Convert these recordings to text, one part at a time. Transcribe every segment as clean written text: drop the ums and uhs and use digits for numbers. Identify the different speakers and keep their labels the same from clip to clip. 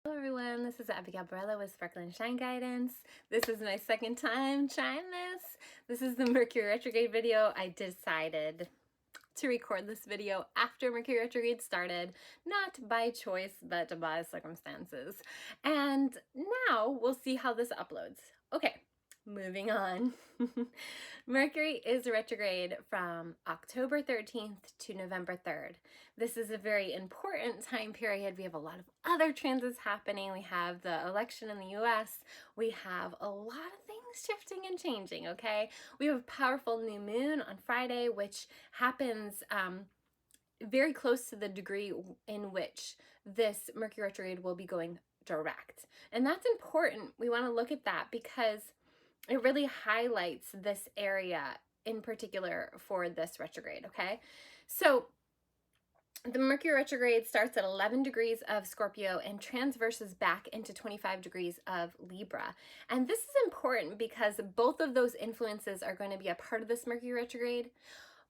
Speaker 1: Hello everyone, this is Abigail Barella with Sparkle and Shine Guidance. This is my second time trying this. This is the Mercury Retrograde video. I decided to record this video after Mercury Retrograde started, not by choice, but by circumstances. And now we'll see how this uploads. Okay, moving on. Mercury is retrograde from October 13th to November 3rd. This is a very important time period. We have a lot of other transits happening. We have the election in the US. We have a lot of things shifting and changing, okay? We have a powerful new moon on Friday, which happens very close to the degree in which this Mercury retrograde will be going direct. And that's important. We want to look at that because it really highlights this area in particular for this retrograde, okay? So the Mercury retrograde starts at 11 degrees of Scorpio and transverses back into 25 degrees of Libra. And this is important because both of those influences are going to be a part of this Mercury retrograde.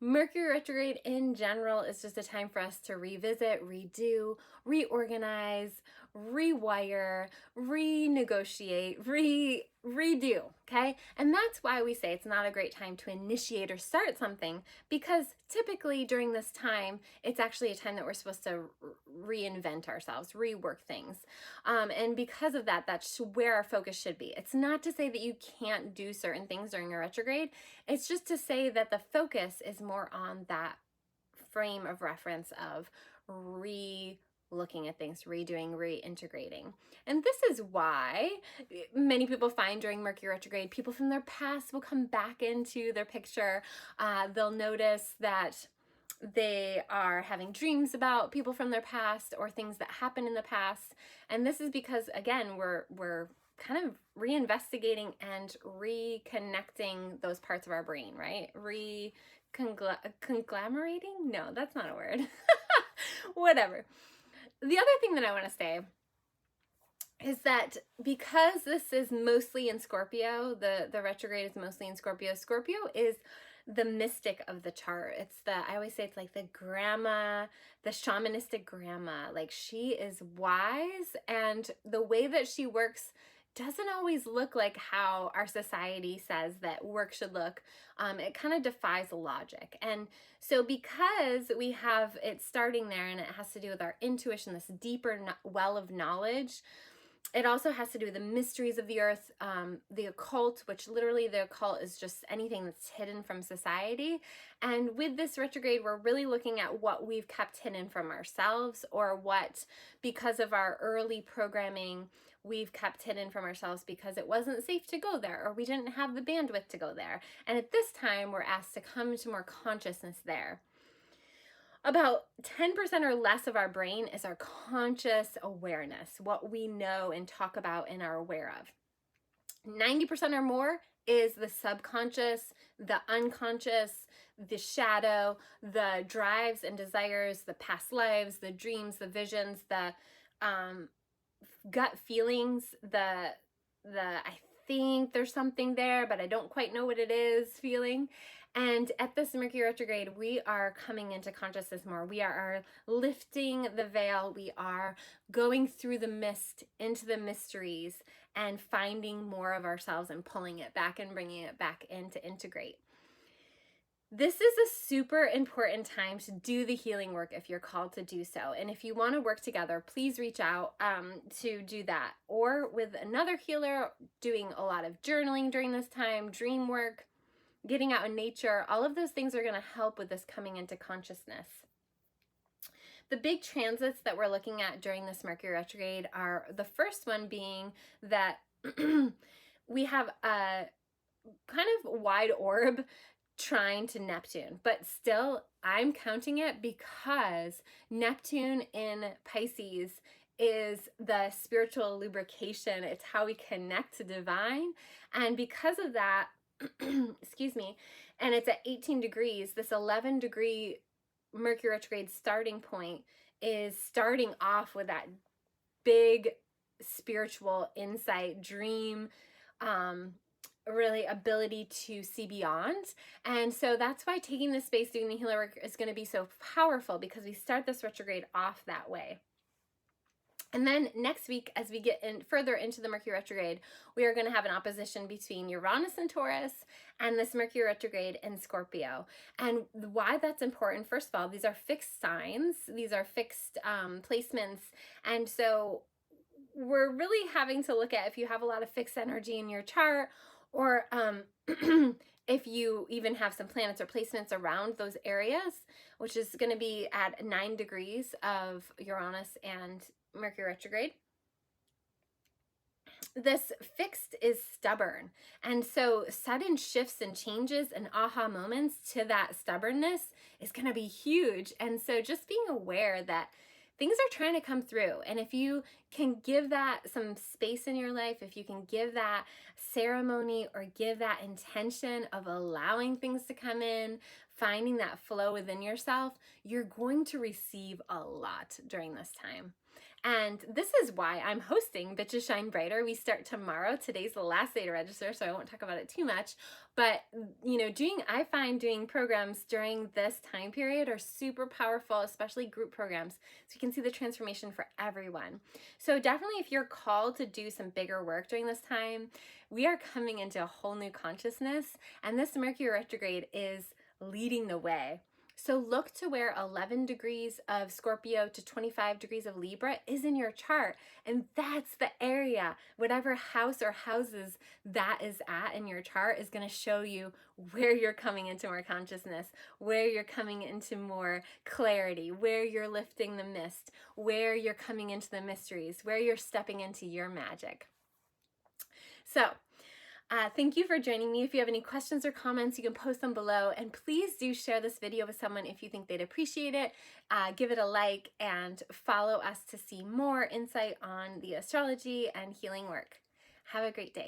Speaker 1: Mercury retrograde in general is just a time for us to revisit, redo, reorganize, rewire, renegotiate, redo, okay? And that's why we say it's not a great time to initiate or start something, because typically during this time, it's actually a time that we're supposed to reinvent ourselves, rework things. And because of that, that's where our focus should be. It's not to say that you can't do certain things during a retrograde. It's just to say that the focus is more on that frame of reference of looking at things, redoing, reintegrating. And this is why many people find during Mercury retrograde, people from their past will come back into their picture. They'll notice that they are having dreams about people from their past or things that happened in the past. And this is because, again, we're kind of reinvestigating and reconnecting those parts of our brain, right? Conglomerating? No, that's not a word. Whatever. The other thing that I want to say is that because this is mostly in Scorpio, the retrograde is mostly in Scorpio. Scorpio is the mystic of the chart. I always say it's like the grandma, the shamanistic grandma. Like, she is wise, and the way that she works doesn't always look like how our society says that work should look. It kind of defies logic. And so because we have it starting there and it has to do with our intuition, this deeper well of knowledge, it also has to do with the mysteries of the earth, the occult, which literally the occult is just anything that's hidden from society. And with this retrograde, we're really looking at what we've kept hidden from ourselves, or what, because of our early programming, we've kept hidden from ourselves because it wasn't safe to go there, or we didn't have the bandwidth to go there. And at this time, we're asked to come to more consciousness there. About 10% or less of our brain is our conscious awareness, what we know and talk about and are aware of. 90% or more is the subconscious, the unconscious, the shadow, the drives and desires, the past lives, the dreams, the visions, the gut feelings, the I think there's something there, but I don't quite know what it is feeling. And at this Mercury retrograde, we are coming into consciousness more. We are lifting the veil. We are going through the mist into the mysteries and finding more of ourselves and pulling it back and bringing it back in to integrate. This is a super important time to do the healing work if you're called to do so. And if you want to work together, please reach out to do that. Or with another healer, doing a lot of journaling during this time, dream work, getting out in nature. All of those things are going to help with this coming into consciousness. The big transits that we're looking at during this Mercury retrograde are, the first one being that we have a kind of wide orb trine to Neptune, but still I'm counting it because Neptune in Pisces is the spiritual lubrication. It's how we connect to divine. And because of that, excuse me, and it's at 18 degrees, this 11 degree Mercury retrograde starting point is starting off with that big spiritual insight, dream, really ability to see beyond. And so that's why taking this space, doing the healer work, is going to be so powerful, because we start this retrograde off that way. And then next week, as we get further into the Mercury retrograde, we are going to have an opposition between Uranus and Taurus and this Mercury retrograde in Scorpio. And why that's important, first of all, these are fixed signs, these are fixed placements. And so we're really having to look at if you have a lot of fixed energy in your chart, or if you even have some planets or placements around those areas, which is going to be at 9 degrees of Uranus and Mercury retrograde. This fixed is stubborn. And so sudden shifts and changes and aha moments to that stubbornness is going to be huge. And so just being aware that things are trying to come through. And if you can give that some space in your life, if you can give that ceremony or give that intention of allowing things to come in, finding that flow within yourself, you're going to receive a lot during this time. And this is why I'm hosting Bitches Shine Brighter. We start tomorrow. Today's the last day to register, so I won't talk about it too much. But, you know, I find doing programs during this time period are super powerful, especially group programs, so you can see the transformation for everyone. So definitely if you're called to do some bigger work during this time, we are coming into a whole new consciousness, and this Mercury retrograde is leading the way. So look to where 11 degrees of Scorpio to 25 degrees of Libra is in your chart. And that's the area, whatever house or houses that is at in your chart is going to show you where you're coming into more consciousness, where you're coming into more clarity, where you're lifting the mist, where you're coming into the mysteries, where you're stepping into your magic. So, thank you for joining me. If you have any questions or comments, you can post them below. And please do share this video with someone if you think they'd appreciate it. Give it a like and follow us to see more insight on the astrology and healing work. Have a great day.